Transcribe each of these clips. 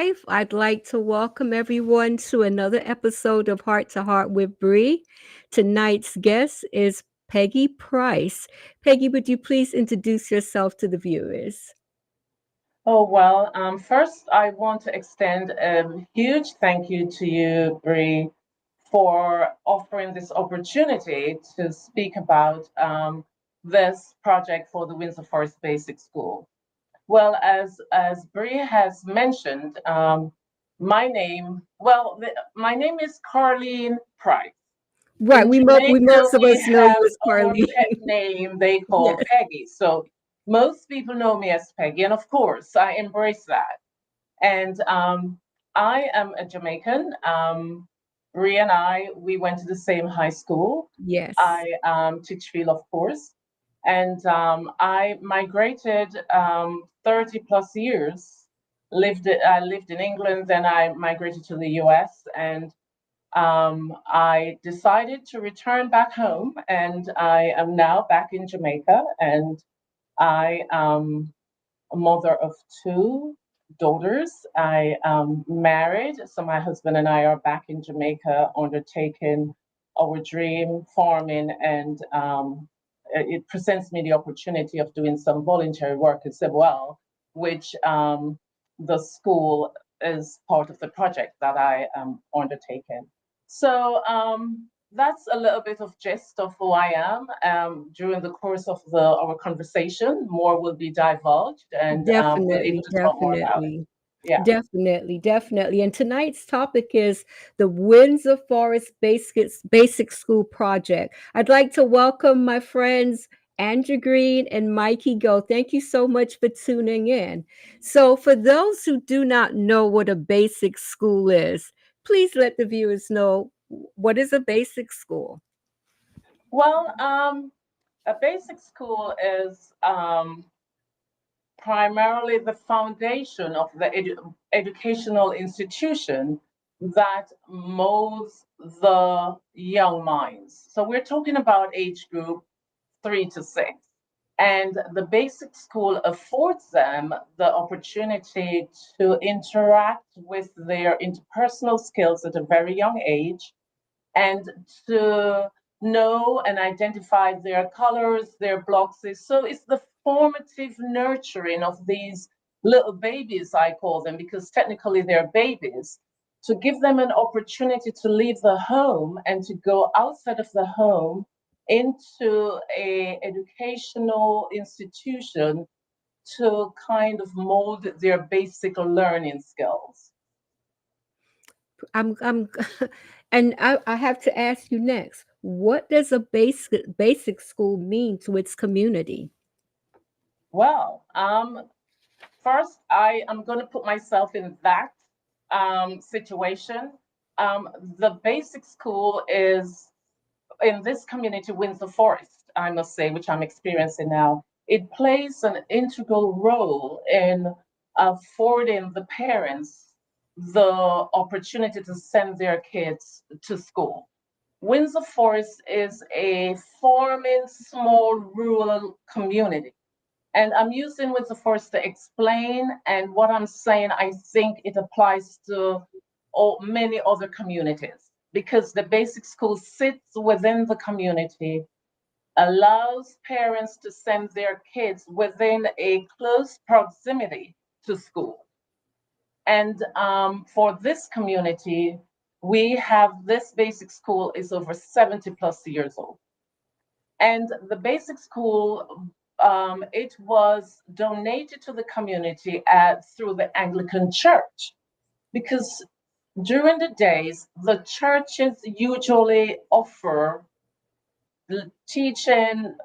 live. I'd like to welcome everyone to another episode of Heart to Heart with Bree. Tonight's guest is Peggy Price. Peggy, would you please introduce yourself to the viewers? First, I want to extend a huge thank you to you, Bree, for offering this opportunity to speak about this project for the Windsor Forest Basic School. Well, as Bree has mentioned, my name is Carleen Price. Right, In we Jamaica, most of we us know have you as our Carly. pet name they call Yes. Peggy. So most people know me as Peggy, and of course, I embrace that. And I am a Jamaican. Bree and we went to the same high school. Yes. I teach field, of course, and I migrated 30 plus years. I lived in England, then I migrated to the U.S. and I decided to return back home, and I am now back in Jamaica, and I am a mother of two daughters. I am married, so my husband and I are back in Jamaica undertaking our dream farming, and it presents me the opportunity of doing some voluntary work as well, which the school is part of the project that I am undertaking. So that's a little bit of gist of who I am. During the course of our conversation, more will be divulged, and we're able Definitely, to talk more about it. definitely. Yeah. Definitely, definitely. And tonight's topic is the Windsor Forest Basic School Project. I'd like to welcome my friends Andrew Green and Mikey Go. Thank you so much for tuning in. So, for those who do not know what a basic school is, please let the viewers know what is a basic school. Well, a basic school is primarily the foundation of the educational institution that molds the young minds. So we're talking about age group 3 to 6. And the basic school affords them the opportunity to interact with their interpersonal skills at a very young age and to know and identify their colors, their blocks. So it's the formative nurturing of these little babies, I call them, because technically they're babies, to give them an opportunity to leave the home and to go outside of the home into a educational institution to kind of mold their basic learning skills. I'm and I have to ask you next. What does a basic school mean to its community? Well, first, I am going to put myself in that situation. The basic school is in this community, Windsor Forest, I must say, which I'm experiencing now. It plays an integral role in affording the parents the opportunity to send their kids to school. Windsor Forest is a farming small rural community, and I'm using with the force to explain. And what I'm saying, I think it applies to many other communities because the basic school sits within the community, allows parents to send their kids within a close proximity to school. And for this community, we have this basic school is over 70 plus years old. And the basic school, it was donated to the community through the Anglican Church because during the days, the churches usually offer teaching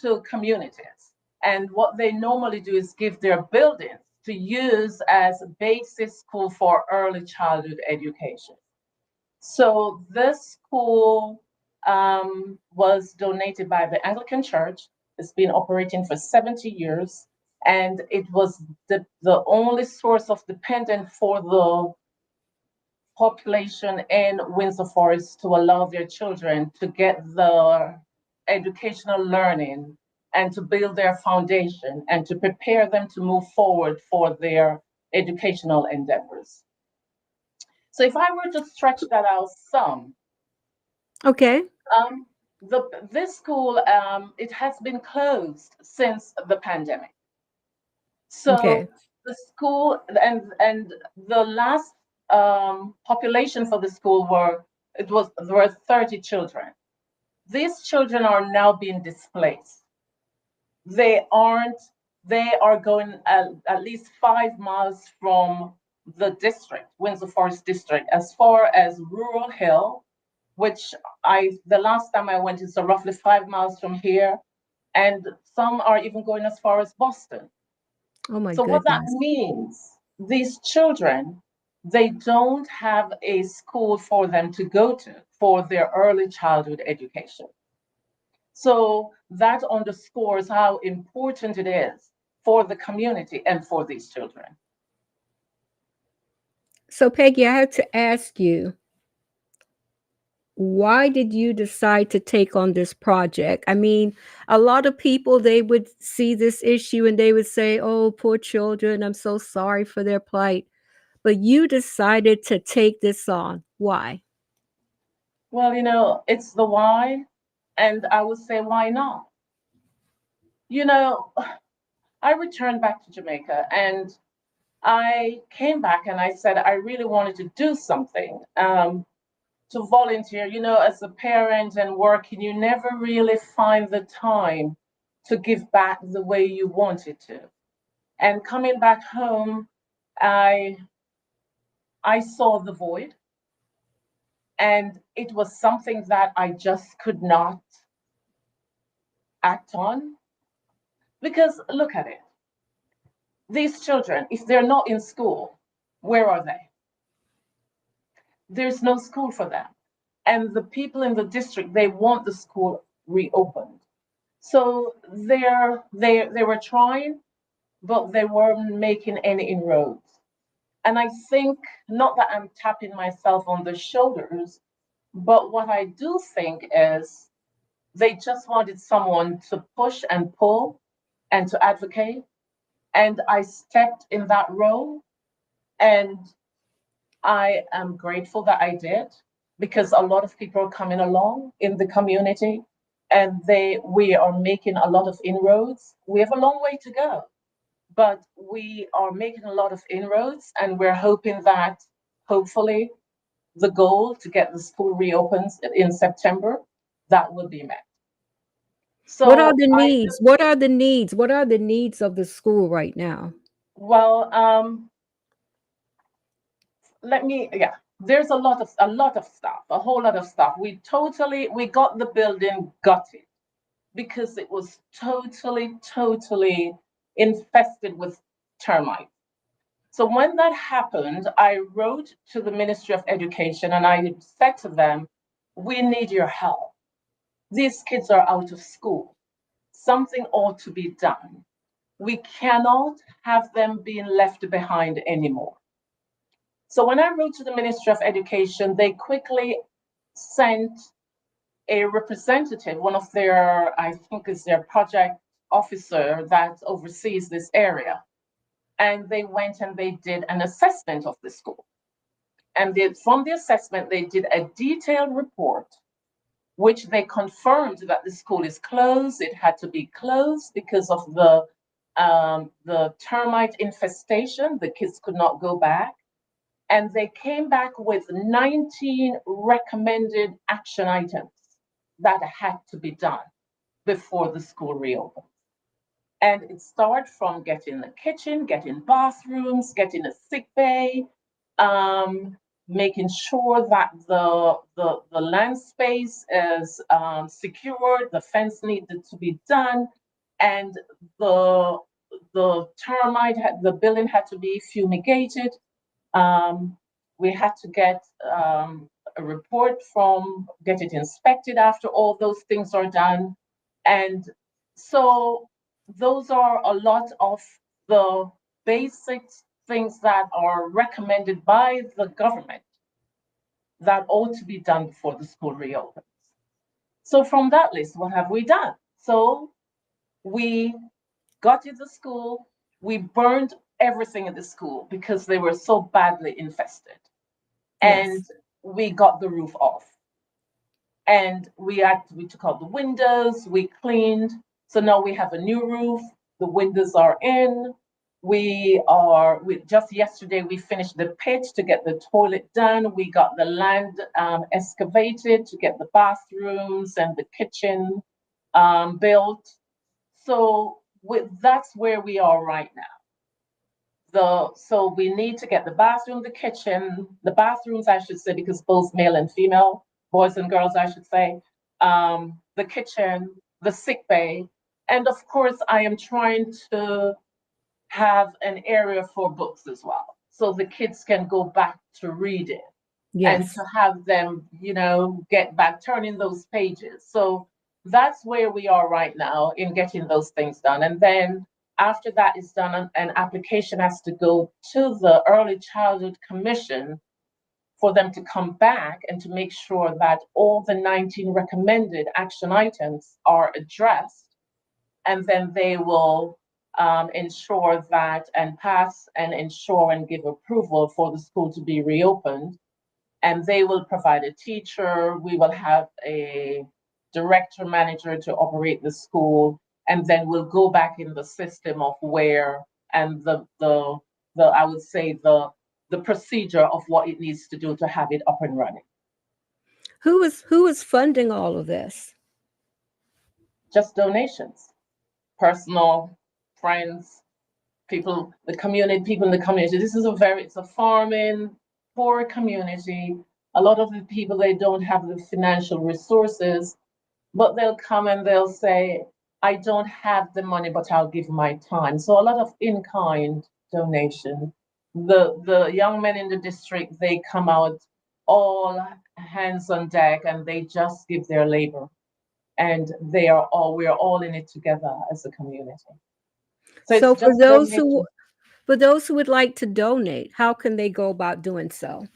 to communities. And what they normally do is give their buildings to use as a basis school for early childhood education. So this school was donated by the Anglican Church. It's been operating for 70 years, and it was the only source of dependence for the population in Windsor Forest to allow their children to get the educational learning and to build their foundation and to prepare them to move forward for their educational endeavors. So if I were to stretch that out some, Okay. um, this school, it has been closed since the pandemic. Okay. So the school and the last population for the school there were 30 children. These children are now being displaced. They aren't, they are going at least 5 miles from the district, Windsor Forest District, as far as Rural Hill, which the last time I went is roughly 5 miles from here. And some are even going as far as Boston. Oh my So what that goodness. means, these children, they don't have a school for them to go to for their early childhood education. So that underscores how important it is for the community and for these children. So Peggy, I have to ask you, why did you decide to take on this project? I mean, a lot of people, they would see this issue and they would say, "Oh, poor children, I'm so sorry for their plight." But you decided to take this on. Why? Well, it's the why, and I would say why not? You know, I returned back to Jamaica and I came back and I said I really wanted to do something. To volunteer. As a parent and working, you never really find the time to give back the way you wanted to. And coming back home, I I saw the void, and it was something that I just could not act on. Because look at it. These children, if they're not in school, where are they? There's no school for them. And the people in the district, they want the school reopened. So they were trying, but they weren't making any inroads. And I think, not that I'm tapping myself on the shoulders, but what I do think is they just wanted someone to push and pull and to advocate. And I stepped in that role, and I am grateful that I did, because a lot of people are coming along in the community, and we are making a lot of inroads. We have a long way to go, but we are making a lot of inroads, and we're hoping that hopefully the goal to get the school reopened in September, that will be met. What are So the I needs? What are the needs? What are the needs of the school right now? well, yeah, there's a lot of stuff, a whole lot of stuff. We got the building gutted because it was totally infested with termites. So when that happened, I wrote to the Ministry of Education and I said to them, we need your help. These kids are out of school. Something ought to be done. We cannot have them being left behind anymore. So when I wrote to the Ministry of Education, they quickly sent a representative, one of their, I think is their project officer that oversees this area. And they went and they did an assessment of the school. And from the assessment, they did a detailed report, which they confirmed that the school is closed. It had to be closed because of the termite infestation. The kids could not go back. And they came back with 19 recommended action items that had to be done before the school reopened. And it started from getting a kitchen, getting bathrooms, getting a sick bay, making sure that the land space is secured, the fence needed to be done, and the the building had to be fumigated. Um, we had to get a report get it inspected after all those things are done. And so those are a lot of the basic things that are recommended by the government that ought to be done before the school reopens. So from that list, what have we done? So we gutted the school, we burned everything in the school because they were so badly infested. And Yes. we got the roof off. And we took out the windows, we cleaned. So now we have a new roof. The windows are in. We just yesterday we finished the pitch to get the toilet done. We got the land excavated to get the bathrooms and the kitchen built. So that's where we are right now. So we need to get the bathroom, the kitchen, the bathrooms, I should say, because both male and female, boys and girls, I should say, the kitchen, the sick bay, and of course, I am trying to have an area for books as well, so the kids can go back to reading and to Yes. have them, get back, turning those pages. So that's where we are right now in getting those things done. And then after that is done, an application has to go to the Early Childhood Commission for them to come back and to make sure that all the 19 recommended action items are addressed. And then they will ensure that and pass and ensure and give approval for the school to be reopened, and they will provide a teacher. We will have a director manager to operate the school, and then we'll go back in the system of where and the I would say the procedure of what it needs to do to have it up and running. Who is funding all of this? Just donations, personal, friends, people in the community. This is it's a farming, poor community. A lot of the people, they don't have the financial resources, but they'll come and they'll say, I don't have the money, but I'll give my time. So a lot of in-kind donation. The young men in the district, they come out all hands on deck and they just give their labor. And we're all in it together as a community. So it's So just donation. for those who would like to donate, how can they go about doing so?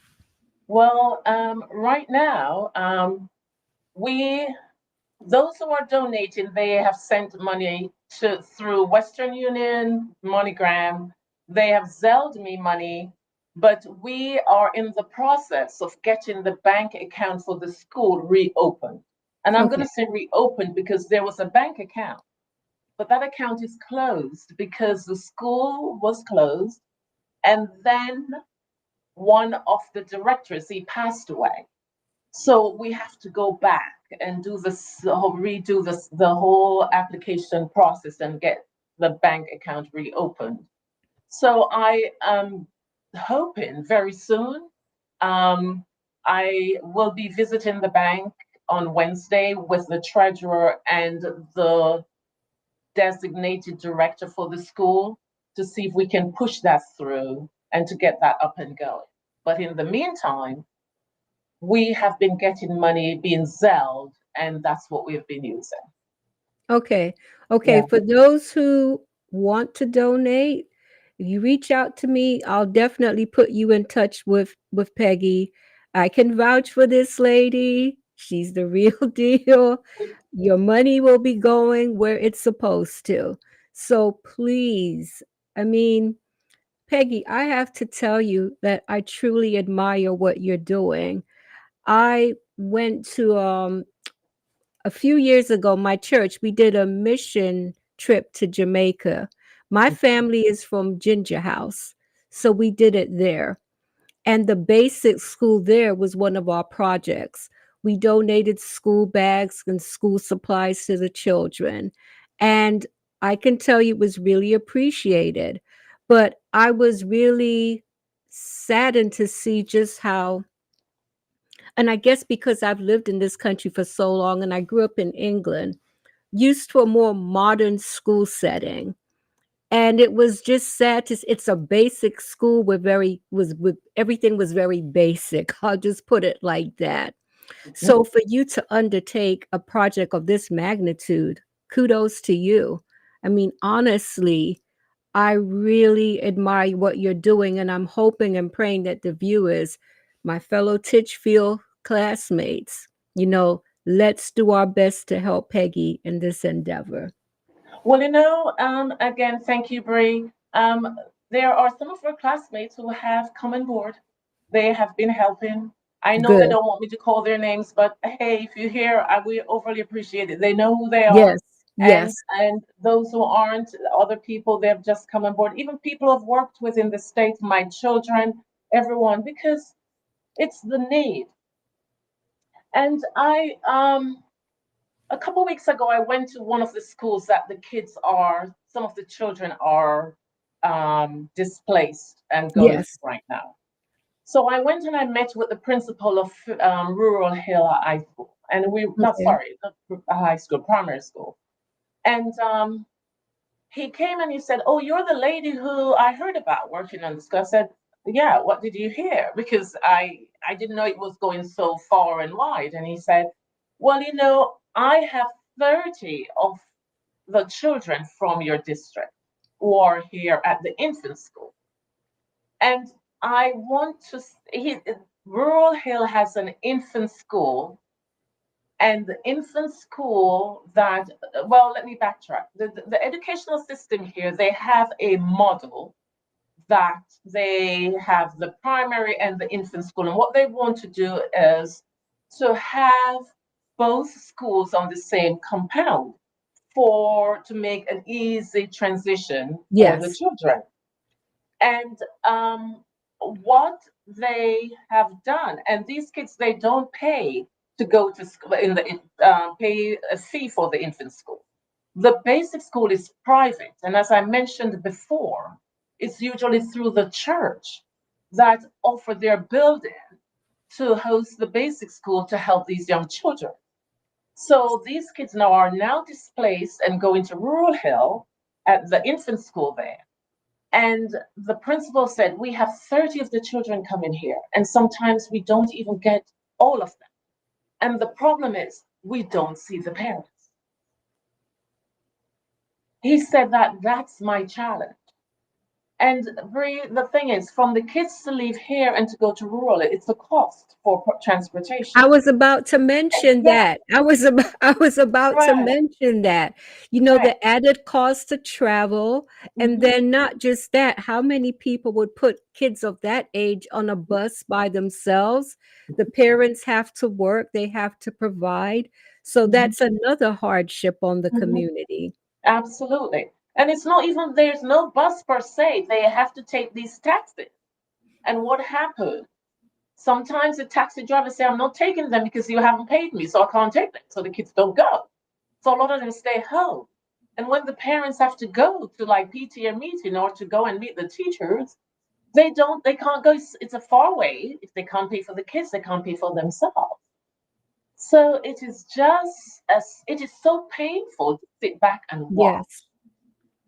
Well, right now, we those who are donating, they have sent money to through Western Union, MoneyGram. They have Zelled me money, but we are in the process of getting the bank account for the school reopened. And I'm going Okay. to say reopened because there was a bank account, but that account is closed because the school was closed, and then one of the directors, he passed away. So we have to go back and do redo the whole application process and get the bank account reopened. So I am hoping very soon. I will be visiting the bank on Wednesday with the treasurer and the designated director for the school to see if we can push that through and to get that up and going. But in the meantime, we have been getting money being Zelled, and that's what we've been using. Okay. Okay. Yeah. For those who want to donate, if you reach out to me, I'll definitely put you in touch with Peggy. I can vouch for this lady. She's the real deal. Your money will be going where it's supposed to. So please, I mean, Peggy, I have to tell you that I truly admire what you're doing. I went to a few years ago, my church, we did a mission trip to Jamaica. My family is from Ginger House, so we did it there. And the basic school there was one of our projects. We donated school bags and school supplies to the children. And I can tell you it was really appreciated. But I was really saddened to see just how, and I guess because I've lived in this country for so long and I grew up in England, used to a more modern school setting. And it was just sad to it's a basic school with everything was very basic. I'll just put it like that. So for you to undertake a project of this magnitude, kudos to you. I mean, honestly, I really admire what you're doing, and I'm hoping and praying that the viewers, my fellow Titchfield classmates, let's do our best to help Peggy in this endeavor. Well, again, thank you, Bree. there are some of our classmates who have come on board. They have been helping. I know they Good. don't want me to call their names, but hey, if you're here, we overly appreciate it. They know who they are, Yes. Yes. and those who aren't, other people, they've just come on board. Even people I've worked with in the States, my children, everyone, because it's the need. And a couple of weeks ago, I went to one of the schools that some of the children are displaced and going to Yes. right now. So I went and I met with the principal of Rural Hill High School, and not Okay. sorry, not high school, primary school. And he came and he said, "Oh, you're the lady who I heard about working on this school." I said, "Yeah, what did you hear?" Because I didn't know it was going so far and wide. And he said, "Well, I have 30 of the children from your district who are here at the infant school. And I want to, Rural Hill has an infant school, and the infant school well, let me backtrack. The educational system here, they have a model that they have the primary and the infant school. And what they want to do is to have both schools on the same compound to make an easy transition for the Yes. children. And what they have done, and these kids, they don't pay to go to school pay a fee for the infant school. The basic school is private, and as I mentioned before, it's usually through the church that offer their building to host the basic school to help these young children. So these kids now are displaced and going to Rural Hill at the infant school there. And the principal said, "We have 30 of the children coming here, and sometimes we don't even get all of them. And the problem is, we don't see the parents." He said that that's my challenge. And Bree, the thing is, from the kids to leave here and to go to rural, it's a cost for transportation. I was about to mention Yeah, that. I was about to right, mention that. You know, right. the added cost to travel, and Hmm. then not just that, how many people would put kids of that age on a bus by themselves? The parents have to work, they have to provide. So Hmm. that's another hardship on the Hmm. community. Absolutely. And it's not even, there's no bus per se. They have to take these taxis. And what happened? Sometimes the taxi drivers say, "I'm not taking them because you haven't paid me, so I can't take them." So the kids don't go. So a lot of them stay home. And when the parents have to go to like PTA meeting or to go and meet the teachers, they can't go. It's a far way. If they can't pay for the kids, they can't pay for themselves. So it is it is so painful to sit back and Yes. watch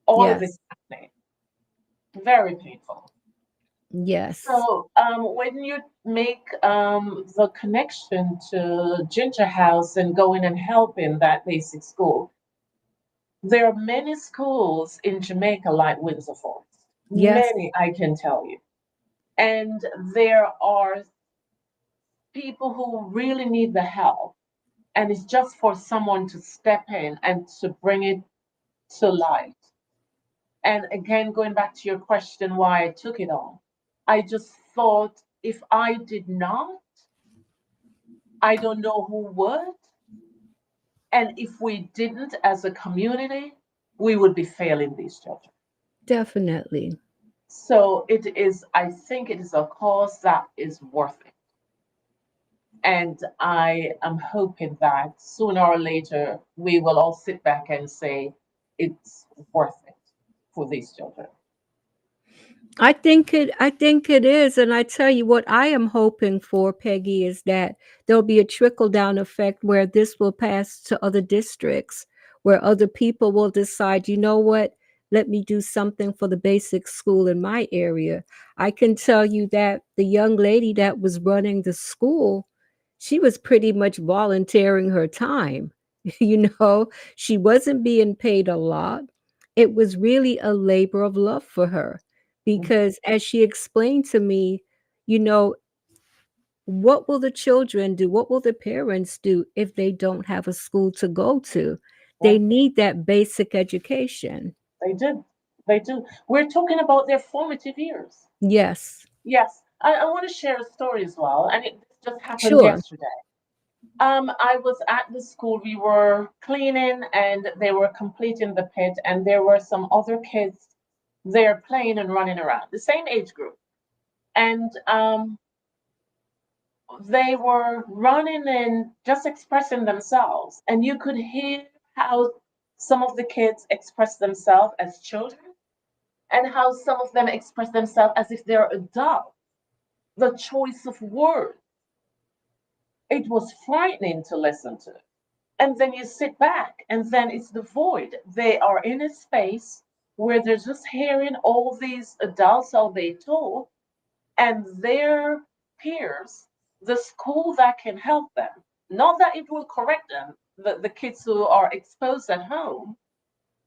all of Yes. this happening. Very painful. Yes. So when you make the connection to Ginger House and going and helping that basic school, there are many schools in Jamaica like Windsor Forest. Yes. Many, I can tell you. And there are people who really need the help. And it's just for someone to step in and to bring it to light. And again, going back to your question, why I took it on, I just thought if I did not, I don't know who would. And if we didn't as a community, we would be failing these children. Definitely. So I think it is a cause that is worth it. And I am hoping that sooner or later we will all sit back and say it's worth it for these children. I think it is, and I tell you what I am hoping for, Peggy, is that there'll be a trickle down effect where this will pass to other districts, where other people will decide, you know what, let me do something for the basic school in my area. I can tell you that the young lady that was running the school, she was pretty much volunteering her time. You know, she wasn't being paid a lot. It was really a labor of love for her because as she explained to me, you know, what will the children do? What will the parents do if they don't have a school to go to? They Right? need that basic education. They did. They do. We're talking about their formative years. Yes. Yes, I want to share a story as well, and it just happened Sure. yesterday. I was at the school. We were cleaning, and they were completing the pit, and there were some other kids there playing and running around, the same age group, and they were running and just expressing themselves, and you could hear how some of the kids express themselves as children, and how some of them express themselves as if they're adults. The choice of words, it was frightening to listen to. And then you sit back, and then it's the void. They are in a space where they're just hearing all these adults how they talk, and their peers, the school that can help them. Not that it will correct them, the kids who are exposed at home,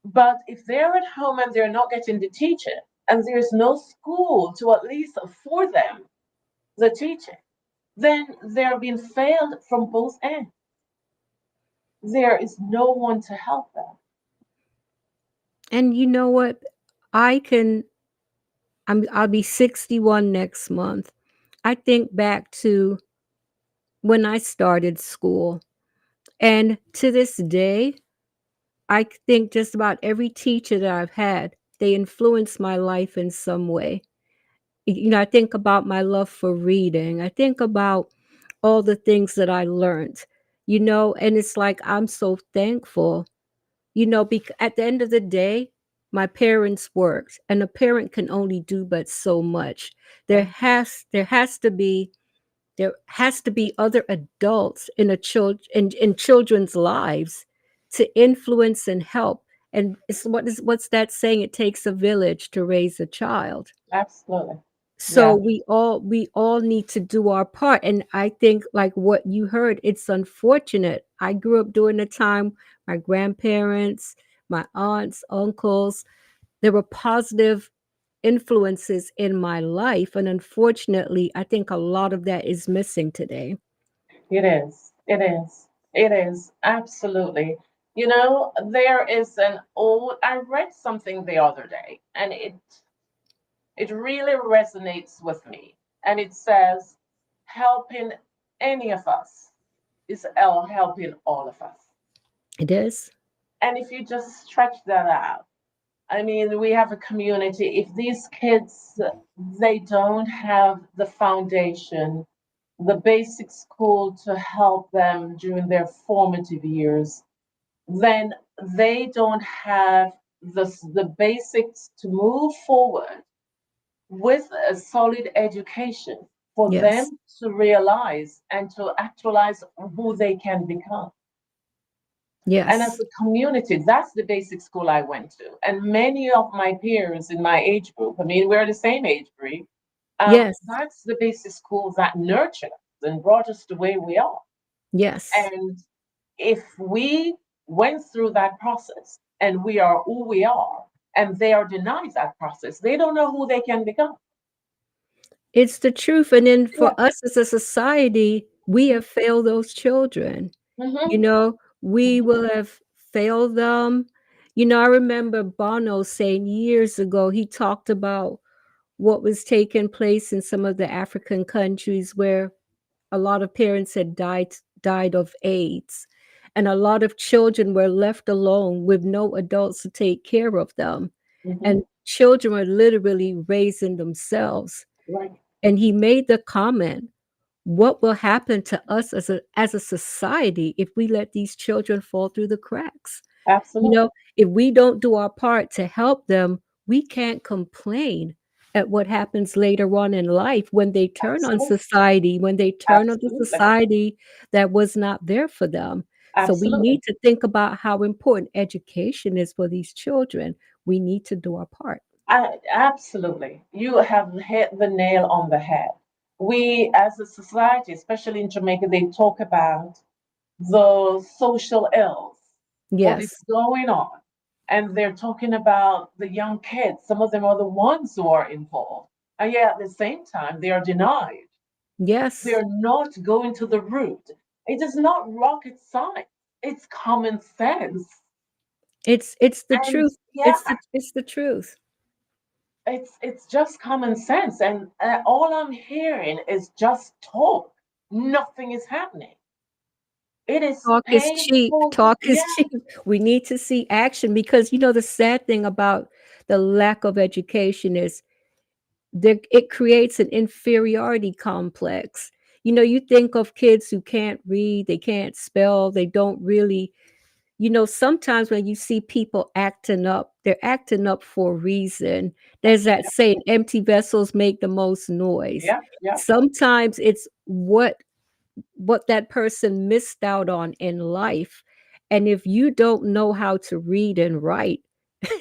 but if they're at home and they're not getting the teaching, and there's no school to at least afford them the teaching, then they're being failed from both ends. There is no one to help them. And you know what? I can I'll be 61 next month. I think back to when I started school, and to this day, I think just about every teacher that I've had, they influenced my life in some way. You know, I think about my love for reading. I think about all the things that I learned, and it's like I'm so thankful, at the end of the day, my parents worked, and a parent can only do but so much. There Mhm. has there has to be there has to be other adults in children's lives to influence and help. And what's that saying? It takes a village to raise a child. Absolutely. So Yeah, we all need to do our part. And I think, like what you heard, it's unfortunate. I grew up during a time my grandparents, my aunts, uncles, there were positive influences in my life, and unfortunately, I think a lot of that is missing today. it is. It is. It is. Absolutely. You know, there is an old, I read something the other day, and it really resonates with me. And it says, helping any of us is helping all of us. It is. And if you just stretch that out, I mean, we have a community. If these kids, they don't have the foundation, the basic school to help them during their formative years, then they don't have the basics to move forward with a solid education for Yes. them to realize and to actualize who they can become. And as Yes. a community, that's the basic school I went to. And many of my peers in my age group, I mean, we're the same age group, Yes. that's the basic school that nurtured us and brought us the way we are. Yes. And if we went through that process and we are who we are, and they are denied that process, they don't know who they can become. It's the truth. And then Yeah. for us as a society, we have failed those children. Hmm. We will have failed them. I remember Bono saying years ago, he talked about what was taking place in some of the African countries where a lot of parents had died of AIDS, and a lot of children were left alone with no adults to take care of them, Hmm. and children were literally raising themselves. Right. And he made the comment, what will happen to us as a society if we let these children fall through the cracks? You Absolutely. know, if we don't do our part to help them, we can't complain at what happens later on in life when they turn on Absolutely. society, when they turn on the Absolutely. society that was not there for them. So we Absolutely. need to think about how important education is for these children. We need to do our part. Absolutely. You have hit the nail on the head. We, as a society, especially in Jamaica, they talk about the social ills, what is Yes. going on. And they're talking about the young kids. Some of them are the ones who are involved. And yet at the same time, they are denied. Yes. They're not going to the root. It is not rocket science, it's common sense. It's the And truth. yeah, It's the truth. it's just common sense, and all I'm hearing is just talk. Nothing is happening. It is Talk is cheap. painful. Talk is Yeah, cheap. We need to see action because the sad thing about the lack of education is it creates an inferiority complex. You think of kids who can't read, they can't spell, they don't really, sometimes when you see people acting up, they're acting up for a reason. There's that yeah, saying, empty vessels make the most noise. yeah, yeah. Sometimes it's what that person missed out on in life. And if you don't know how to read and write,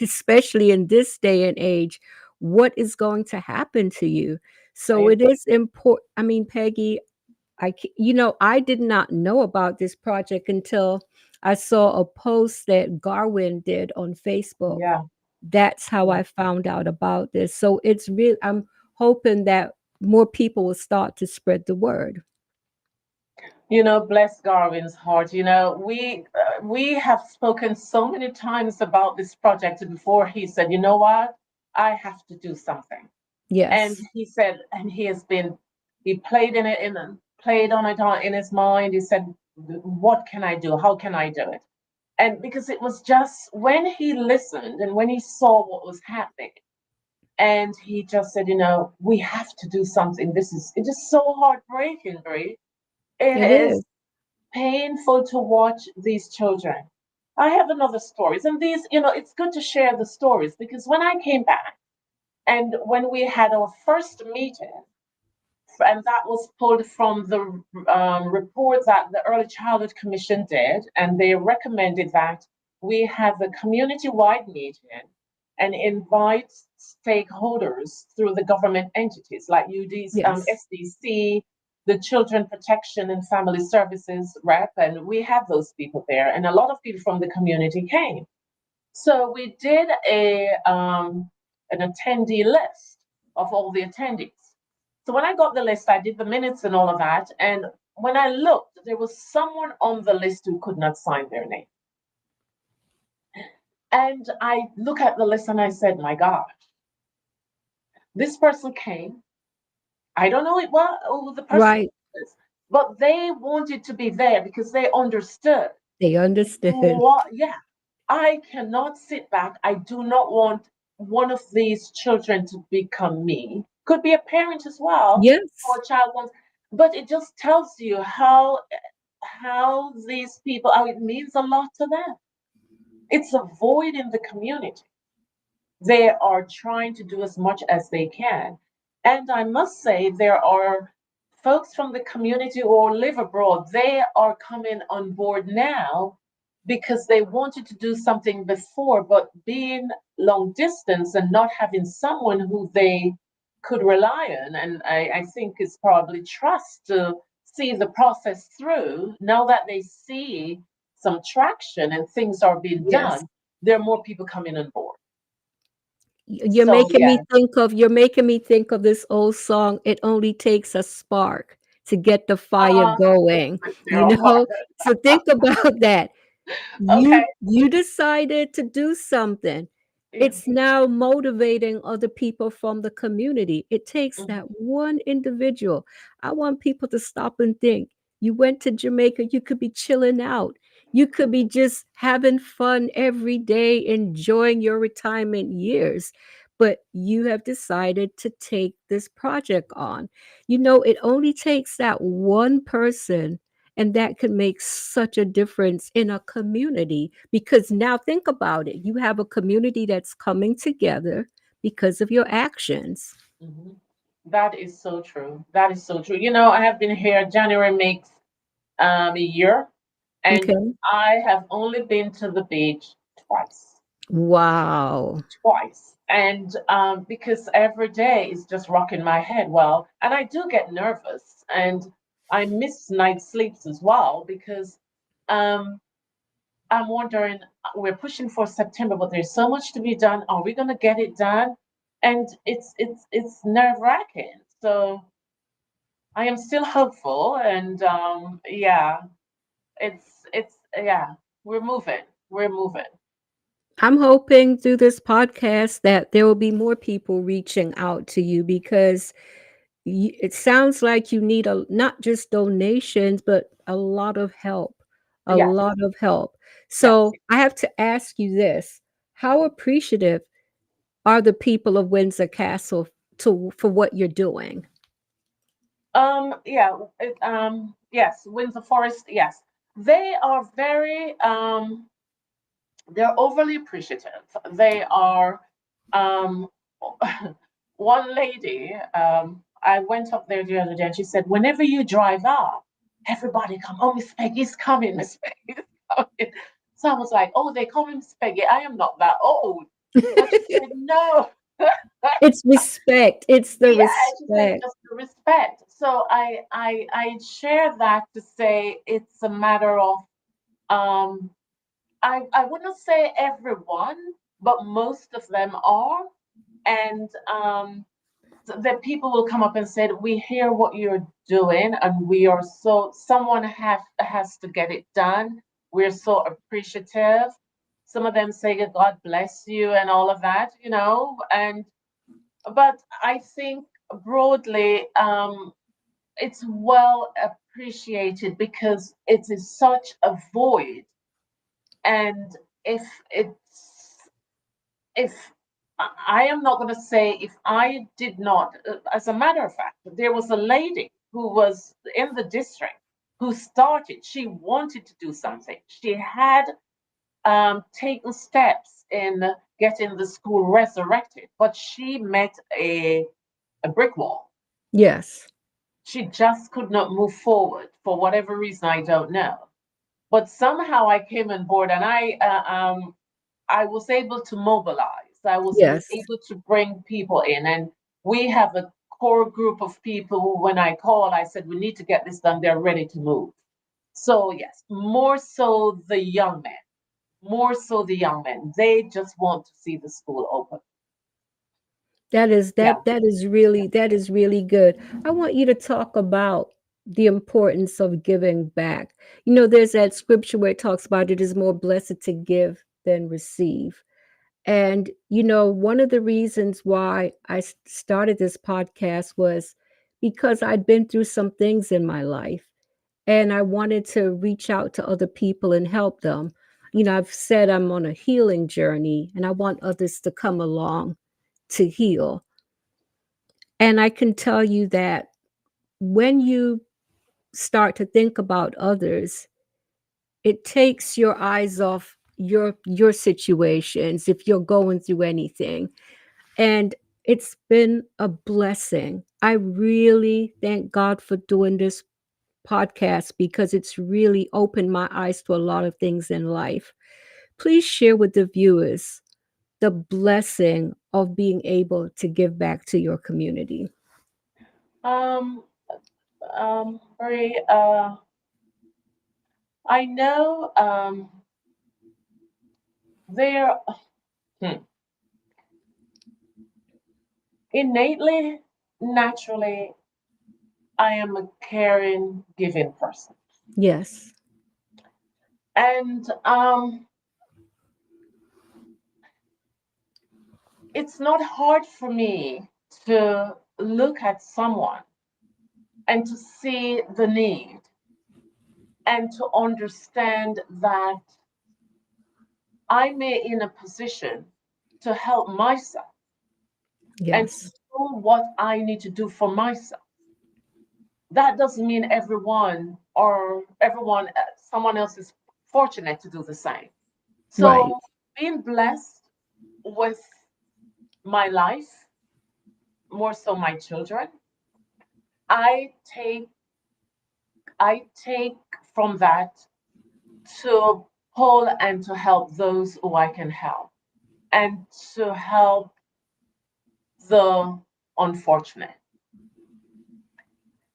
especially in this day and age, what is going to happen to you? So I it is important. I mean, Peggy, I did not know about this project until I saw a post that Garwin did on Facebook. Yeah, That's how yeah. I found out about this. So it's real. I'm hoping that more people will start to spread the word. Bless Garvin's heart. We have spoken so many times about this project before he said, you know what, I have to do something. And Yes. he said, and he played in it in played on it in his mind. He said, what can I do? How can I do it? And because it was just when he listened and when he saw what was happening, and he just said, we have to do something. It is so heartbreaking, Brie. It It is. is painful to watch these children. I have another stories, and it's good to share the stories because when I came back and when we had our first meeting, and that was pulled from the report that the Early Childhood Commission did, and they recommended that we have a community-wide meeting and invite stakeholders through the government entities like UD's, Yes. SDC, the Children Protection and Family Services rep, and we had those people there, and a lot of people from the community came. So we did an attendee list of all the attendees. So when I got the list, I did the minutes and all of that. And when I looked, there was someone on the list who could not sign their name. And I look at the list and I said, my God, this person came. I don't know who the person Right. is, but they wanted to be there because they understood They understood. what, yeah, I cannot sit back. I do not want one of these children to become me. Could be a parent as well, or Yes. a child wants, but it just tells you how these people, how it means a lot to them. It's a void in the community. They are trying to do as much as they can. And I must say, there are folks from the community or live abroad, they are coming on board now because they wanted to do something before, but being long distance and not having someone who they could rely on, and I think it's probably trust to see the process through. Now that they see some traction and things are being Yes. done, there are more people coming on board. You're So making me yeah, think of you're making me think of this old song, "It only takes a spark to get the fire uh, going," you they're all part. know? So think about that. Okay. You decided to do something. Yeah. It's now motivating other people from the community. It takes that Mhm. one individual. I want people to stop and think. You went to Jamaica, you could be chilling out. You could be just having fun every day, enjoying your retirement years. But you have decided to take this project on. It only takes that one person, and that can make such a difference in a community because now think about it. You have a community that's coming together because of your actions. Mhm. That is so true. That is so true. I have been here. January makes a year, and Okay. I have only been to the beach twice. Wow. Twice. And because every day is just rocking my head. Well, and I do get nervous, and I miss night sleeps as well because um, I'm wondering, we're pushing for September, but there's so much to be done. Are we going to get it done? And it's nerve wracking. So I am still hopeful, and yeah, it's yeah, we're moving, we're moving. I'm hoping through this podcast that there will be more people reaching out to you because it sounds like you need a not just donations, but a lot of help, a Yes, lot of help. yes. So I have to ask you this: how appreciative are the people of Windsor Castle for what you're doing? Yeah, yes, Windsor Forest, yes. They are very, they're overly appreciative. They are, um, one lady, I went up there the other day and she said, whenever you drive up, everybody come, oh, Miss Peggy's coming, Miss Peggy's coming. So I was like, oh, they call me Miss Peggy. I am not that old. But she said, no. It's respect. It's the Yeah, she said respect. just the respect. So I share that to say it's a matter of um I wouldn't say everyone, but most of them are. And the people will come up and say, we hear what you're doing, and we are so someone has to get it done. We're so appreciative. Some of them say, God bless you, and all of that, and but I think broadly, it's well appreciated because it is such a void. And if it's if I am not going to say if I did not, as a matter of fact, there was a lady who was in the district who started. She wanted to do something. She had taken steps in getting the school resurrected, but she met a brick wall. Yes. She just could not move forward for whatever reason, I don't know. But somehow I came on board, and I was able to mobilize. I was Yes. able to bring people in, and we have a core group of people who, when I call, I said we need to get this done. They're ready to move. So yes, more so the young men, more so the young men. They just want to see the school open. That is Yeah. that is really good. I want you to talk about the importance of giving back. There's that scripture where it talks about it is more blessed to give than receive. And one of the reasons why I started this podcast was because I'd been through some things in my life and I wanted to reach out to other people and help them. I've said I'm on a healing journey and I want others to come along to heal. And I can tell you that when you start to think about others, it takes your eyes off your situations if you're going through anything. And it's been a blessing. I really thank God for doing this podcast because it's really opened my eyes to a lot of things in life. Please share with the viewers the blessing of being able to give back to your community. Um. Very. I know. There. Hmm, innately, naturally, I am a caring, giving person. Yes. And it's not hard for me to look at someone and to see the need and to understand that I may in a position to help myself and to Yes. do what I need to do for myself. That doesn't mean someone else is fortunate to do the same. Right. So being blessed with my life, more so my children, I take I take from that to pull and to help those who I can help and to help the unfortunate.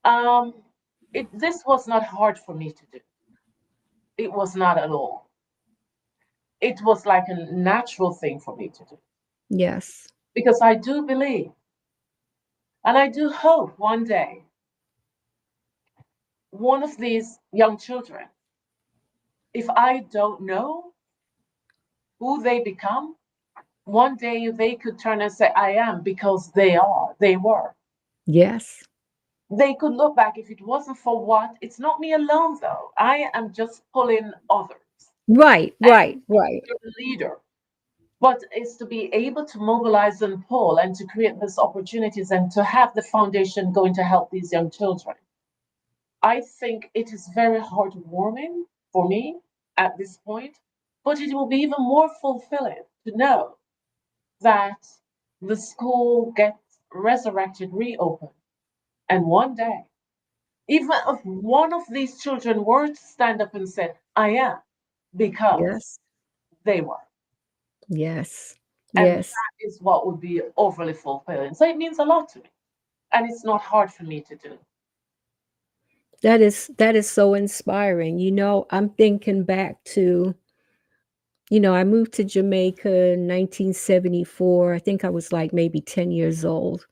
Um, this was not hard for me to do. It was not at all. It was like a natural thing for me to do Yes. because I do believe and I do hope one day one of these young children, if I don't know, who they become, one day they could turn and say, I am, because they were. Yes. They could look back, if it wasn't for what, it's not me alone though. I am just pulling others. Right, And right, right. you're the leader. But it's to be able to mobilize and pull and to create these opportunities and to have the foundation going to help these young children. I think it is very heartwarming for me at this point, but it will be even more fulfilling to know that the school gets resurrected, reopened, and one day, even if one of these children were to stand up and say, I am, because Yes. they were. Yes. And Yes. that is what would be overly fulfilling. So it means a lot to me. And it's not hard for me to do. That is so inspiring. I'm thinking back to, I moved to Jamaica in 1974. I think I was like maybe 10 years old.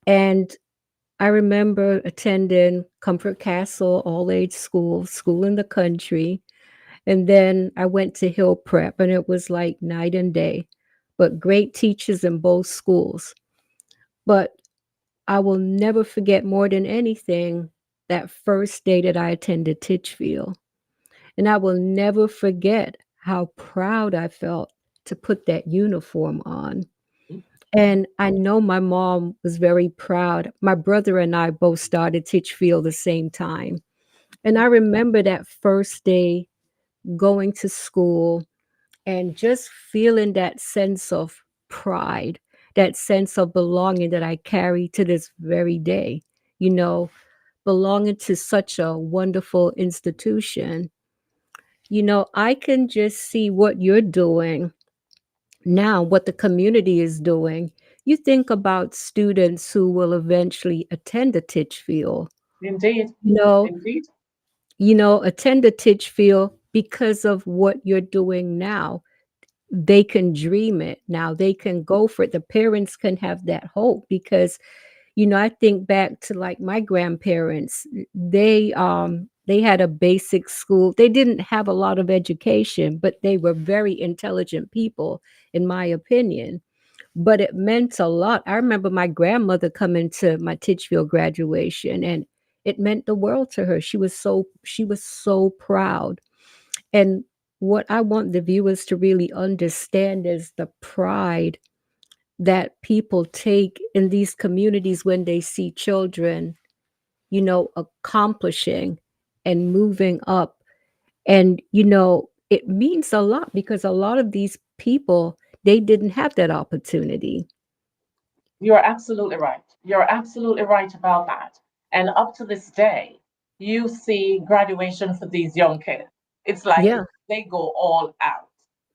And I remember attending Comfort Castle all age school in the country. And then I went to Hill Prep, and it was like night and day, but great teachers in both schools. But I will never forget more than anything that first day that I attended Titchfield. And I will never forget how proud I felt to put that uniform on. And I know my mom was very proud. My brother and I both started Titchfield the same time. And I remember that first day going to school and just feeling that sense of pride, that sense of belonging that I carry to this very day, you know, belonging to such a wonderful institution. I can just see what you're doing now, what the community is doing. You think about students who will eventually attend a Titchfield, Indeed. you know, Indeed. attend a Titchfield because of what you're doing now. They can dream it now. They can go for it. The parents can have that hope because, I think back to like my grandparents. They had a basic school. They didn't have a lot of education, but they were very intelligent people, in my opinion. But it meant a lot. I remember my grandmother coming to my Titchfield graduation, and it meant the world to her. She was so proud. And what I want the viewers to really understand is the pride that people take in these communities when they see children, accomplishing and moving up. And, it means a lot because a lot of these people, they didn't have that opportunity. You're absolutely right. You're absolutely right about that. And up to this day, you see graduation for these young kids. It's like Yeah. they go all out.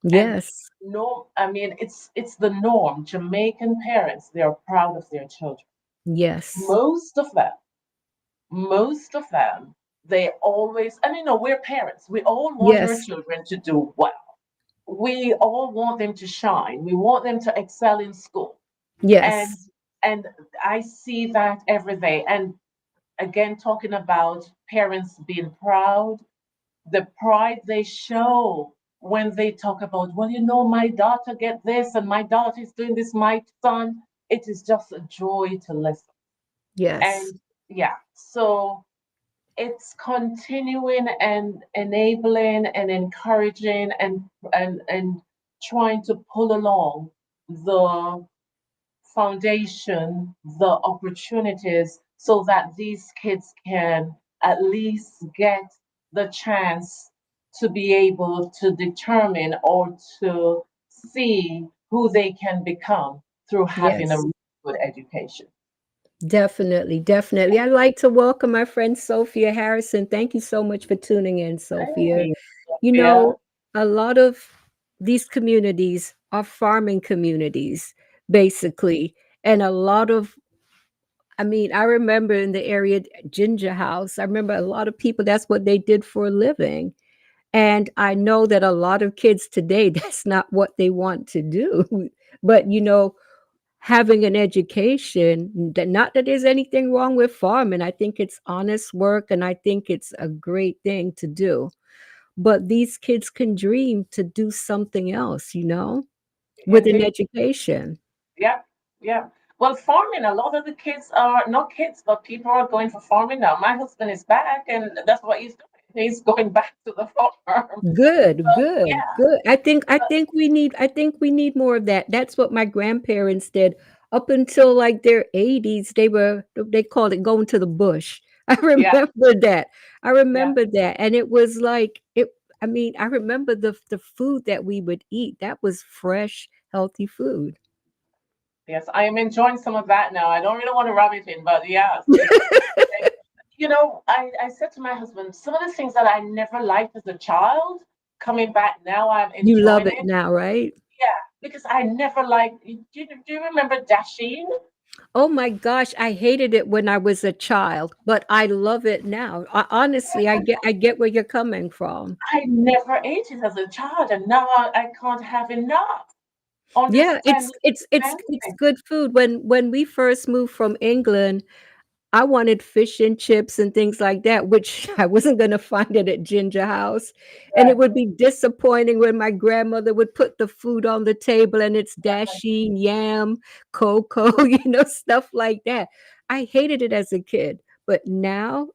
And Yes. no, I mean, it's the norm. Jamaican parents, they are proud of their children. Yes. Most of them, most of them, they always, and we're parents. We all want our Yes. children to do well. We all want them to shine. We want them to excel in school. And Yes. and I see that every day. And again, talking about parents being proud, the pride they show when they talk about, well, my daughter get this and my daughter is doing this, my son, it is just a joy to listen. Yes. And yeah, so it's continuing and enabling and encouraging and trying to pull along the foundation, the opportunities, so that these kids can at least get the chance to be able to determine or to see who they can become through having a Yes. really good education. Definitely, definitely. I'd like to welcome my friend Sophia Harrison. Thank you so much for tuning in, Sophia. Hey, You yeah, know, a lot of these communities are farming communities, basically. And a lot of, I remember in the area, Ginger House, I remember a lot of people, that's what they did for a living. And I know that a lot of kids today, that's not what they want to do. But, having an education, that not that there's anything wrong with farming. I think it's honest work and I think it's a great thing to do. but these kids can dream to do something else, with an Indeed. education. Yeah, yeah. Well, farming, a lot of the kids are not kids, but people are going for farming now. My husband is back, and that's what he's doing. He's going back to the farm. Good, good, Yeah, good. I think I but think we need I think we need more of that. That's what my grandparents did up until like their 80s. They called it going to the bush. I yeah, remember that. I yeah. remember that. And it was like it I mean, I remember the food that we would eat. That was fresh, healthy food. Yes, I am enjoying some of that now. I don't really want to rub it in, but yes, it's I said to my husband, some of the things that I never liked as a child, coming back now, I'm You love enjoying it it. now, right? Yeah, because I never liked. Do you remember dasheen? Oh my gosh, I hated it when I was a child, but I love it now. Honestly, I get where you're coming from. I never ate it as a child, and now I can't have enough. Yeah, Understanding it's fancy. good food. When we first moved from England, I wanted fish and chips and things like that, which I wasn't gonna find it at Ginger House, and it Right, would be disappointing when my grandmother would put the food on the table and it's right. dasheen, yam, cocoa, stuff like that. I hated it as a kid, but now,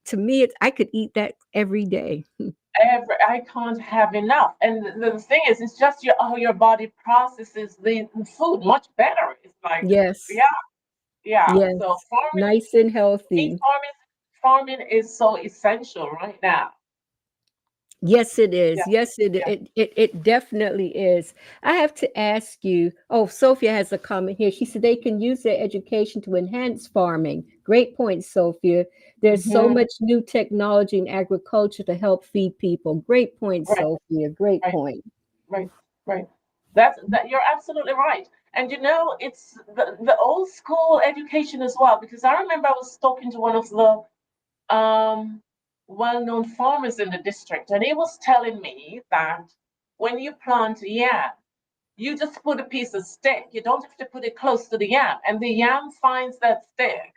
to me, I could eat that every day. I can't have enough. And the thing is, it's just how your body processes the food much better. It's like, Yes, yeah, yeah. yes, So farming, nice and me healthy. farming is so essential right now. Yes, it Yeah, is. Yes, yeah. it definitely is. I have to ask you. Oh, Sophia has a comment here. She said they can use their education to enhance farming. Great point, Sophia. There's so Hmm. much new technology in agriculture to help feed people. Great point, Right, Sophia. Great right, point. right, right. That you're absolutely right. And it's the old school education as well, because I remember I was talking to one of the um, well-known farmers in the district, and he was telling me that when you plant yam, you just put a piece of stick. You don't have to put it close to the yam, and the yam finds that stick.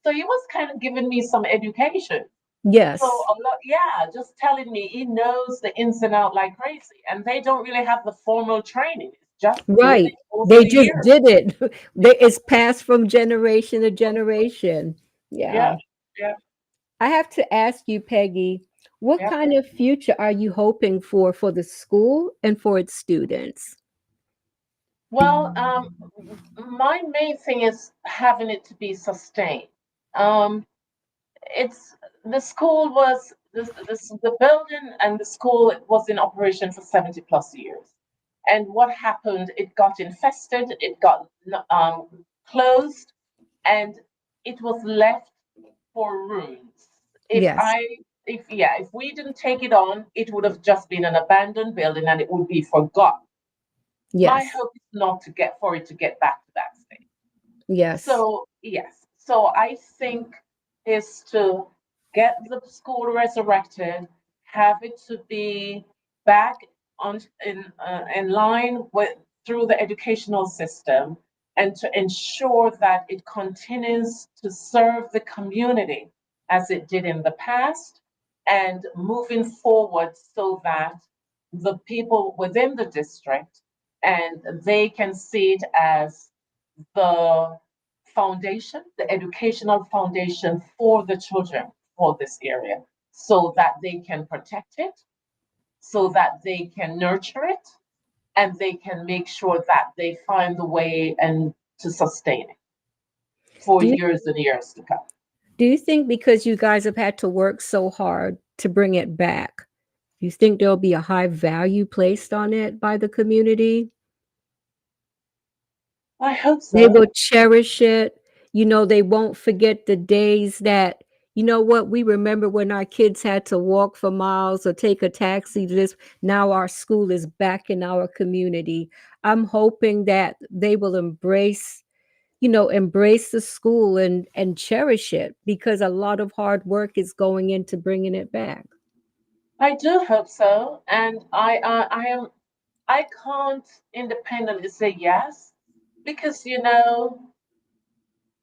So he was kind of giving me some education. So Yes. a lot, yeah, just telling me he knows the ins and out like crazy, and they don't really have the formal training. It's just doing Right. it over They the just years. did it. It's passed from generation to generation. Yeah, Yeah. yeah, I have to ask you, Peggy, what yeah. kind of future are you hoping for the school and for its students? Well, my main thing is having it to be sustained. Um, it's the school was the building and the school was in operation for 70 plus years. And what happened? It got infested, it got closed, and it was left for ruins. If Yes, I if we didn't take it on, it would have just been an abandoned building and it would be forgotten. My yes, hope is not to get for it to get back to that state. yes, So yes, so I think is to get the school resurrected, have it to be back on in line with through the educational system, and to ensure that it continues to serve the community as it did in the past, and moving forward so that the people within the district and they can see it as the foundation, the educational foundation for the children for this area, so that they can protect it, so that they can nurture it, and they can make sure that they find the way and to sustain it for Do you years and years to come. do you think because you guys have had to work so hard to bring it back, you think there'll be a high value placed on it by the community? I hope They will so. cherish it. They won't forget the days that, what, we remember when our kids had to walk for miles or take a taxi to this. Now our school is back in our community. I'm hoping that they will embrace the school and cherish it because a lot of hard work is going into bringing it back. I do hope so, and I can't independently say yes because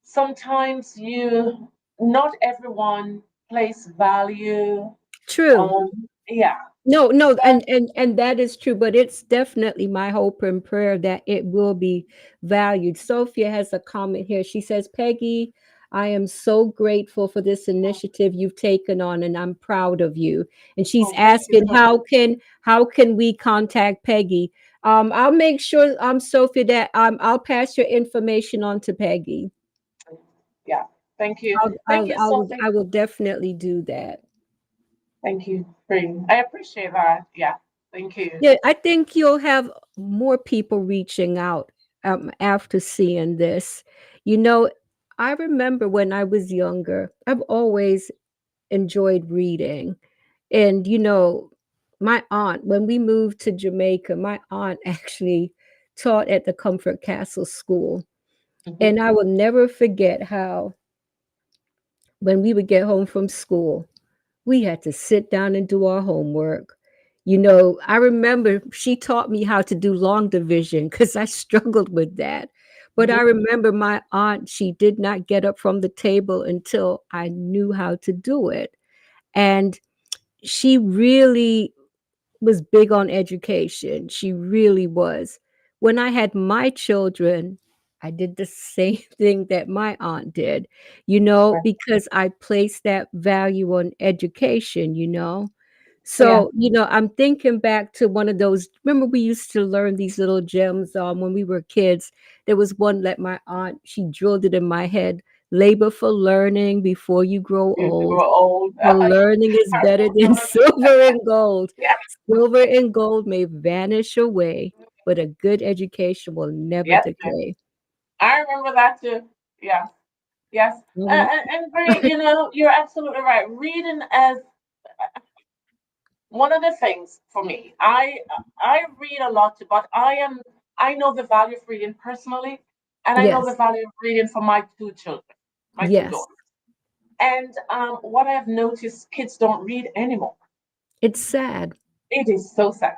sometimes you not everyone place value True. Yeah. No, no, That, and that is true, but it's definitely my hope and prayer that it will be valued. Sophia has a comment here. She says, "Peggy, I am so grateful for this initiative you've taken on, and I'm proud of you." And she's oh, thank you asking, so much. how can we contact Peggy? I'll make sure, Sophia, that I'll pass your information on to Peggy. Yeah. Thank you. Thank you, Sophie. I will definitely do that. Thank you, Bree. I appreciate that. Yeah. Thank you. Yeah, I think you'll have more people reaching out after seeing this. You know, I remember when I was younger, I've always enjoyed reading. And, my aunt, when we moved to Jamaica, my aunt actually taught at the Comfort Castle School. Hmm. And I will never forget how, when we would get home from school, we had to sit down and do our homework. I remember she taught me how to do long division because I struggled with that. But I Hmm. remember my aunt, she did not get up from the table until I knew how to do it. And she really was big on education. She really was. When I had my children, I did the same thing that my aunt did, Right. because I placed that value on education. Yeah. So, I'm thinking back to one of those. Remember, we used to learn these little gems when we were kids. There was one that my aunt, she drilled it in my head: labor for learning before you grow You old. were old. For learning is I better than remember silver and gold. that. Silver and gold may vanish away, but a good education will never Yeah. Yes. decay. I remember that too. Yeah. Yes. Mhm. And Bree, you're absolutely right. Reading as one of the things for me. I read a lot, but I know the value of reading personally, and I know the Yes, value of reading for my two children, my two yes, daughters. And what I've noticed, kids don't read anymore. it's sad. It is so sad.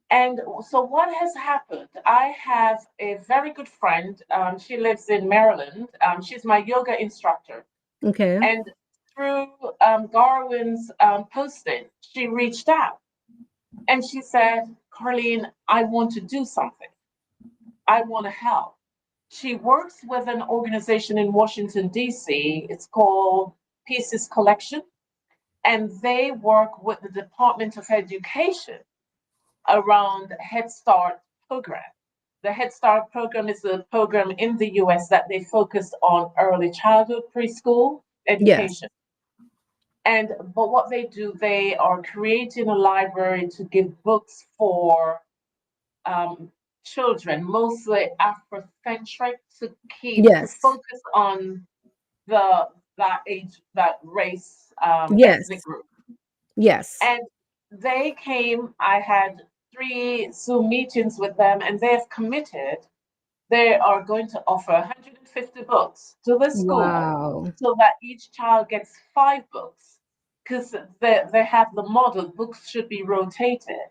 And so what has happened? I have a very good friend. She lives in Maryland. She's my yoga instructor. Okay. And through Garwin's posting, she reached out and she said, Carlene, I want to do something. I want to help. She works with an organization in Washington, D.C. It's called Pieces Collection, and they work with the Department of Education around Head Start program. The Head Start program is a program in the US that they focus on early childhood preschool Yes, education. And but what they do, they are creating a library to give books for um, children, mostly Afrocentric, to yes, focus on the that age, that race, ethnic yes, group. yes. And they came. I had 3 Zoom meetings with them, and they have committed. They are going to offer 150 books to the school Wow. so that each child gets 5 books because they have the model books should be rotated.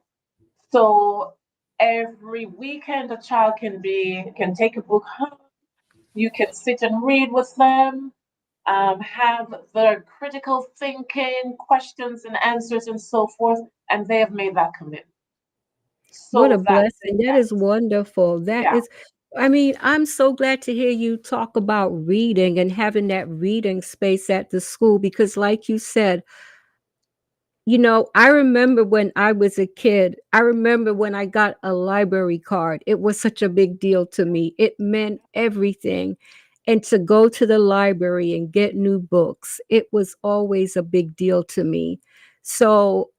So every weekend a child can take a book home. You can sit and read with them, have the critical thinking, questions and answers and so forth. And they have made that commitment What a so that blessing. That is yes, wonderful. That yeah, is, I mean, I'm so glad to hear you talk about reading and having that reading space at the school because, like you said, I remember when I was a kid, I remember when I got a library card. It was such a big deal to me. It meant everything. And to go to the library and get new books, it was always a big deal to me. So,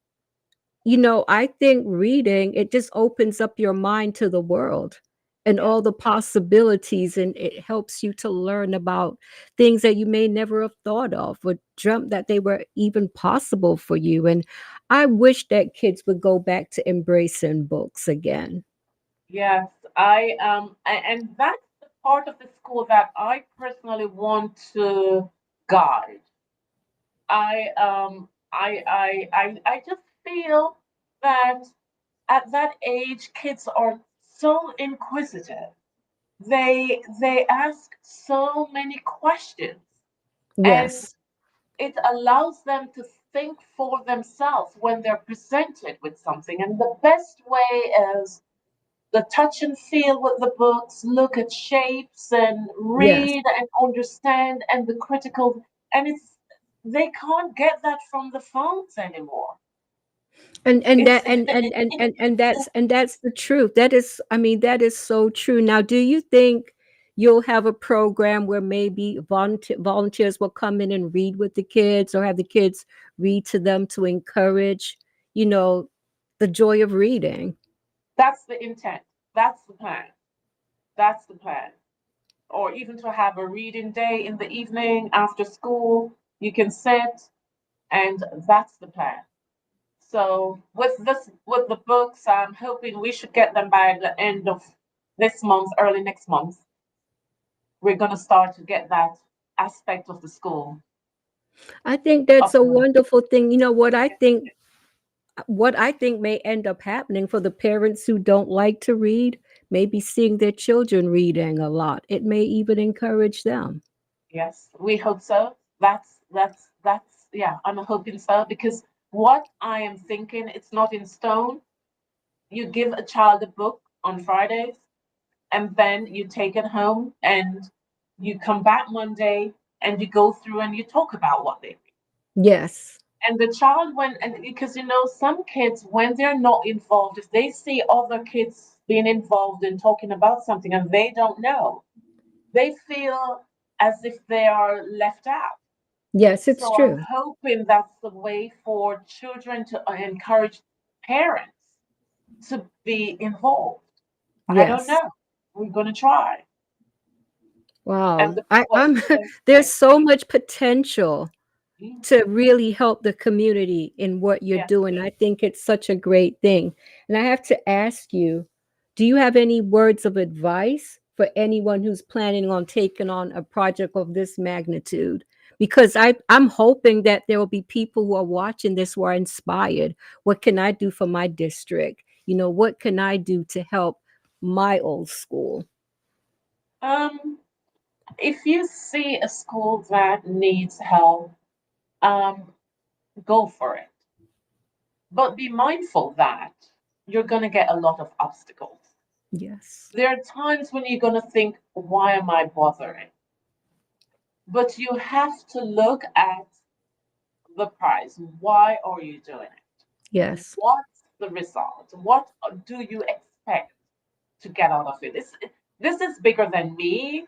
I think reading, it just opens up your mind to the world and yeah, all the possibilities, and it helps you to learn about things that you may never have thought of or dreamt that they were even possible for you. And I wish that kids would go back to embracing books again. yes. And that's the part of the school that I personally want to guide. I just feel that at that age, kids are so inquisitive. They ask so many questions, and Yes. it allows them to think for themselves when they're presented with something. And the best way is the touch and feel with the books, look at shapes and Yes. read and understand and the critical. And it's they can't get that from the phones anymore. And It's that and that's the truth. That is, I mean, that is so true. Now, do you think you'll have a program where maybe volunteers will come in and read with the kids, or have the kids read to them to encourage, you know, the joy of reading? that's the intent. That's the plan. That's the plan. Or even to have a reading day in the evening after school. You can sit, and that's the plan. So with the books, I'm hoping we should get them by the end of this month, early next month. We're gonna start to get that aspect of the school I think that's up a and running. wonderful thing. You know what I think may end up happening for the parents who don't like to read, maybe seeing their children reading a lot. It may even encourage them. Yes, we hope so. That's yeah, I'm hoping so because what I am thinking, it's not in stone. You give a child a book on Fridays, and then you take it home and you come back Monday and you go through and you talk about what they read. Yes. And the child when and because some kids when they're not involved, if they see other kids being involved in talking about something and they don't know, they feel as if they are left out. Yes, it's So I'm true. hoping that's the way for children to encourage parents to be involved. I don't Yes. know. We're going to try. And Wow. the I, book I'm is there's so much potential mm, to really help the community in what you're yes. doing. I think it's such a great thing. And I have to ask you, do you have any words of advice for anyone who's planning on taking on a project of this magnitude? Because I'm hoping that there will be people who are watching this who are inspired. What can I do for my district? What can I do to help my old school? Um, if you see a school that needs help, um, go for it. But be mindful that you're going to get a lot of obstacles. Yes. There are times when you're going to think, why am I bothering? But you have to look at the prize. Why are you doing it? Yes. What's the result? What do you expect to get out of it? This is bigger than me,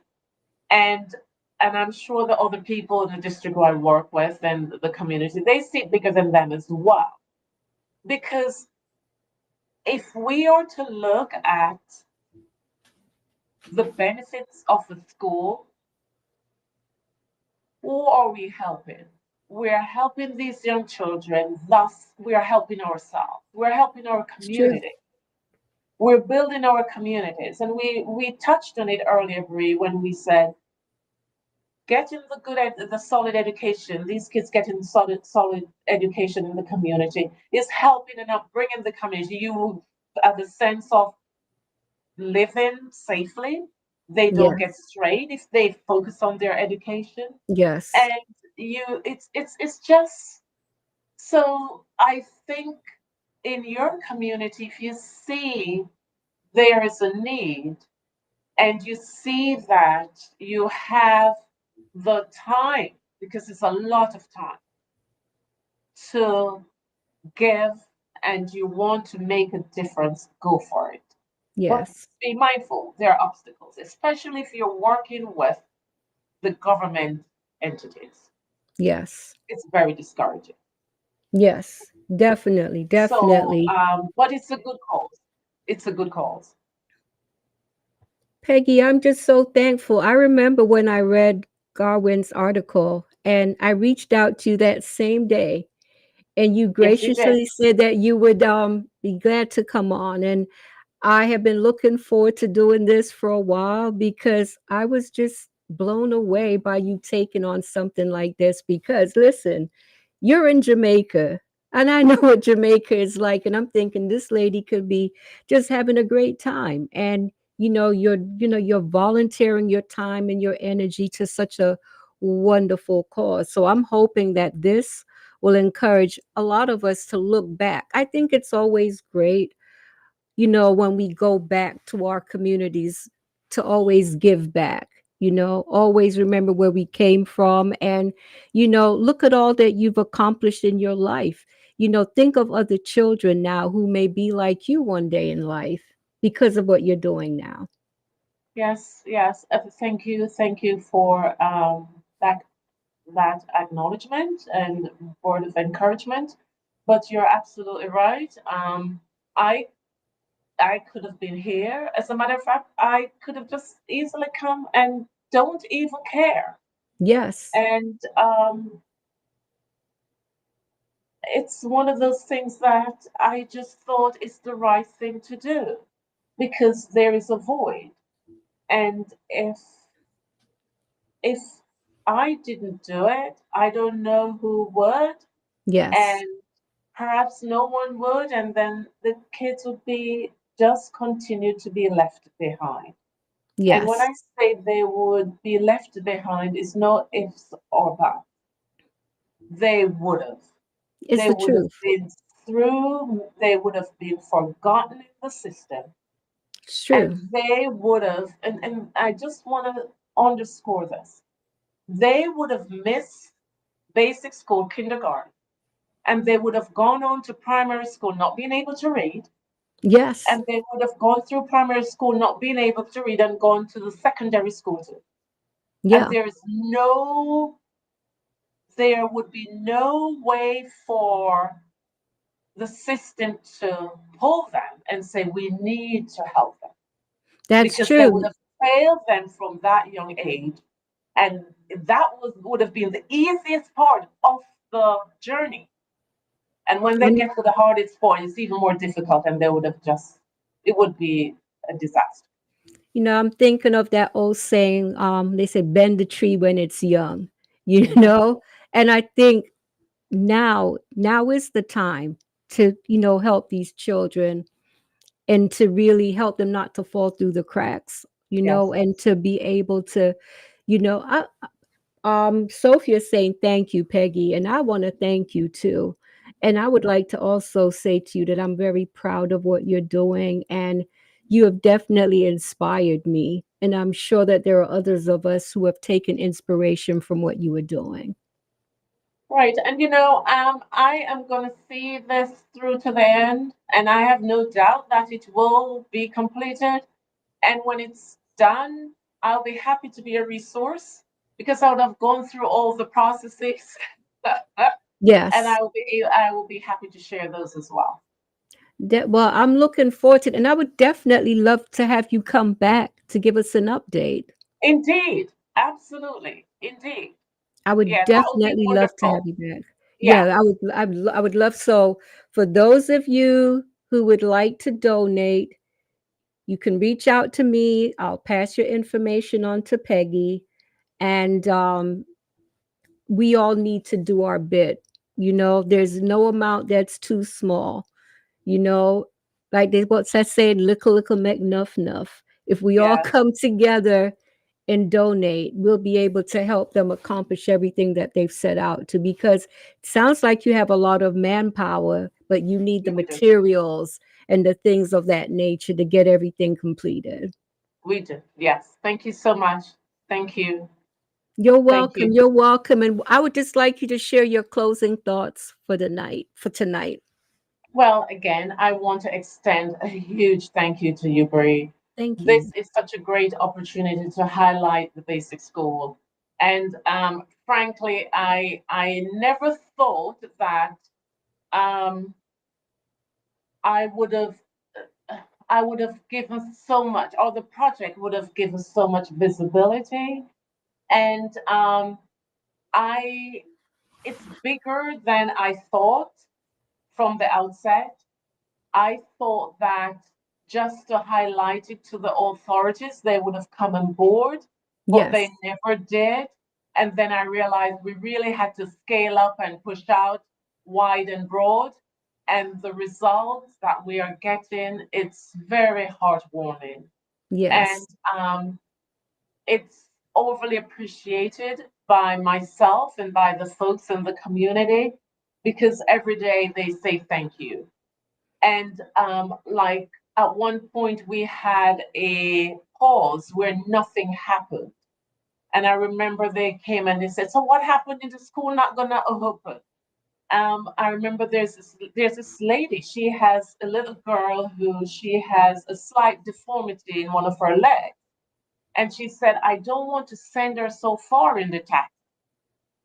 and I'm sure the other people in the district who I work with and the community, they see it bigger than them as well. Because if we are to look at the benefits of the school, who are we helping? We're helping these young children, thus, we are helping ourselves. We're helping our It's true. community. We're building our communities. And we touched on it earlier, Brie, when we said getting the solid education, these kids getting solid education in the community is helping and bringing the community. You have a sense of living safely. They don't get Yes. strayed if they focus on their education. Yes. And it's just so I think in your community, if you see there is a need and you see that you have the time, because it's a lot of time to give and you want to make a difference, go for it. But Yes. be mindful, there are obstacles, especially if you're working with the government entities. Yes. It's very discouraging. Yes. Definitely. So, Definitely. but it's a good cause. It's a good cause. Peggy, I'm just so thankful. I remember when I read Garwin's article and I reached out to you that same day, and you Yes, you did. graciously said that you would be glad to come on. And I have been looking forward to doing this for a while because I was just blown away by you taking on something like this. Because listen, you're in Jamaica, and I know what Jamaica is like, and I'm thinking this lady could be just having a great time. And you're volunteering your time and your energy to such a wonderful cause. So I'm hoping that this will encourage a lot of us to look back. I think it's always great, when we go back to our communities, to always give back, always remember where we came from, and, look at all that you've accomplished in your life. Think of other children now who may be like you one day in life because of what you're doing now. Yes, yes. Thank you for that acknowledgement and word of encouragement. But you're absolutely right. I I could have been here. As a matter of fact, I could have just easily come and don't even care. Yes, And it's one of those things that I just thought is the right thing to do because there is a void. And if I didn't do it, I don't know who would, yes, and perhaps no one would, and then the kids would be just continue to be left behind. And when yes. I say they would be left behind, it's no ifs or buts. They would have. It's They the would have truth. been through, they would have been forgotten in the system, It's and true. they would have, and I just want to underscore this, they would have missed basic school, kindergarten, and they would have gone on to primary school not being able to read, Yes. and they would have gone through primary school not being able to read and gone to the secondary school too. And Yeah. there would be no way for the system to pull them and say we need to help them That's because they would true. have failed them from that young age, and would have been the easiest part of the journey. And when they And get to the hardest point, it's even more difficult, and they would have just, it would be a disaster. I'm thinking of that old saying, they say bend the tree when it's young, you Mhm. know? And I think now is the time to, help these children and to really help them not to fall through the cracks, Yes. and to be able to, I, Sophia saying thank you, Peggy, and I want to thank you too. And I would like to also say to you that I'm very proud of what you're doing, and you have definitely inspired me. And I'm sure that there are others of us who have taken inspiration from what you were doing. Right. And I am going to see this through to the end, and I have no doubt that it will be completed. And when it's done, I'll be happy to be a resource because I would have gone through all the processes, and Yes. I will be happy to share those as well. Well, I'm looking forward to it, and I would definitely love to have you come back to give us an update. Indeed, absolutely, indeed. I would Yeah, that would be definitely love to have wonderful. you back. Yeah, Yes, I would love. So for those of you who would like to donate, you can reach out to me. I'll pass your information on to Peggy, and we all need to do our bit. There's no amount that's too small. You know, like they what's that saying, little make nuff nuff. If we all yes, come together and donate, we'll be able to help them accomplish everything that they've set out to. Because it sounds like you have a lot of manpower, but you need the yeah, we do. materials and the things of that nature to get everything completed. We do. Yes. Thank you so much. Thank you. You're Thank welcome. you. You're welcome. And I would just like you to share your closing thoughts for the night, for tonight. Well, again, I want to extend a huge thank you to you, Bree. Thank This you. is such a great opportunity to highlight the basic school. And frankly, I never thought that um, I would have I would have given so much, or the project would have given so much visibility. And I it's bigger than I thought from the outset. I thought that just to highlight it to the authorities, they would have come on board, but Yes. they never did. And then I realized we really had to scale up and push out wide and broad. And the results that we are getting, it's very heartwarming. And Yes. it's overly appreciated. by myself and by the folks in the community because every day they say thank you. And like at one point, we had a pause where nothing happened. And I remember they came and they said, "So what happened in the school? Not gonna open." I remember there's this lady. She has a little girl who she has a slight deformity in one of her legs, and she said, "I don't want to send her so far in the taxi."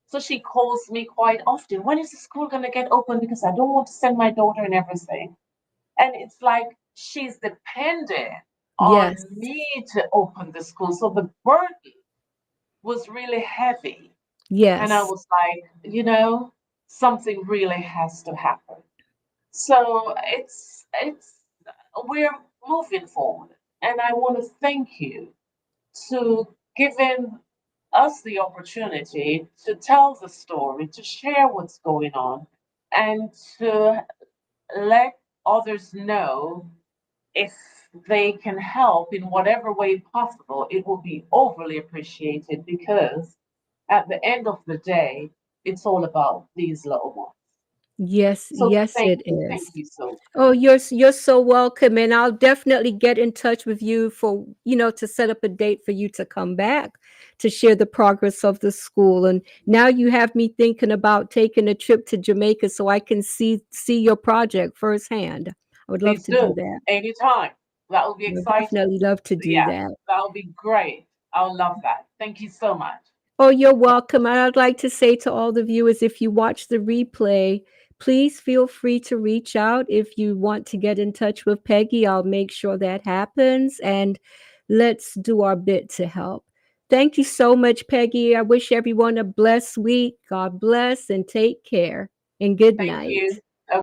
So she calls me quite often. When is the school gonna get open? Because I don't want to send my daughter and everything. And it's like she's dependent Yes. on me to open the school. So the burden was really heavy. And I Yes. was like, something really has to happen. So it's we're moving forward. And I want to thank you to giving us the opportunity to tell the story, to share what's going on, and to let others know if they can help in whatever way possible, it will be overly appreciated because at the end of the day, it's all about these little ones. Yes, So yes, it thank is. you so much. Oh, you're so welcome, and I'll definitely get in touch with you for, to set up a date for you to come back to share the progress of the school. And now you have me thinking about taking a trip to Jamaica so I can see your project firsthand. I would love Please to do do that. anytime. That will be I would exciting. definitely love to do Yeah, that. that will be great. I'll love that. Thank you so much. Oh, you're welcome. And I'd like to say to all the viewers, if you watch the replay, please feel free to reach out if you want to get in touch with Peggy. I'll make sure that happens. And let's do our bit to help. Thank you so much, Peggy. I wish everyone a blessed week. God bless and take care. And good Thank night. you.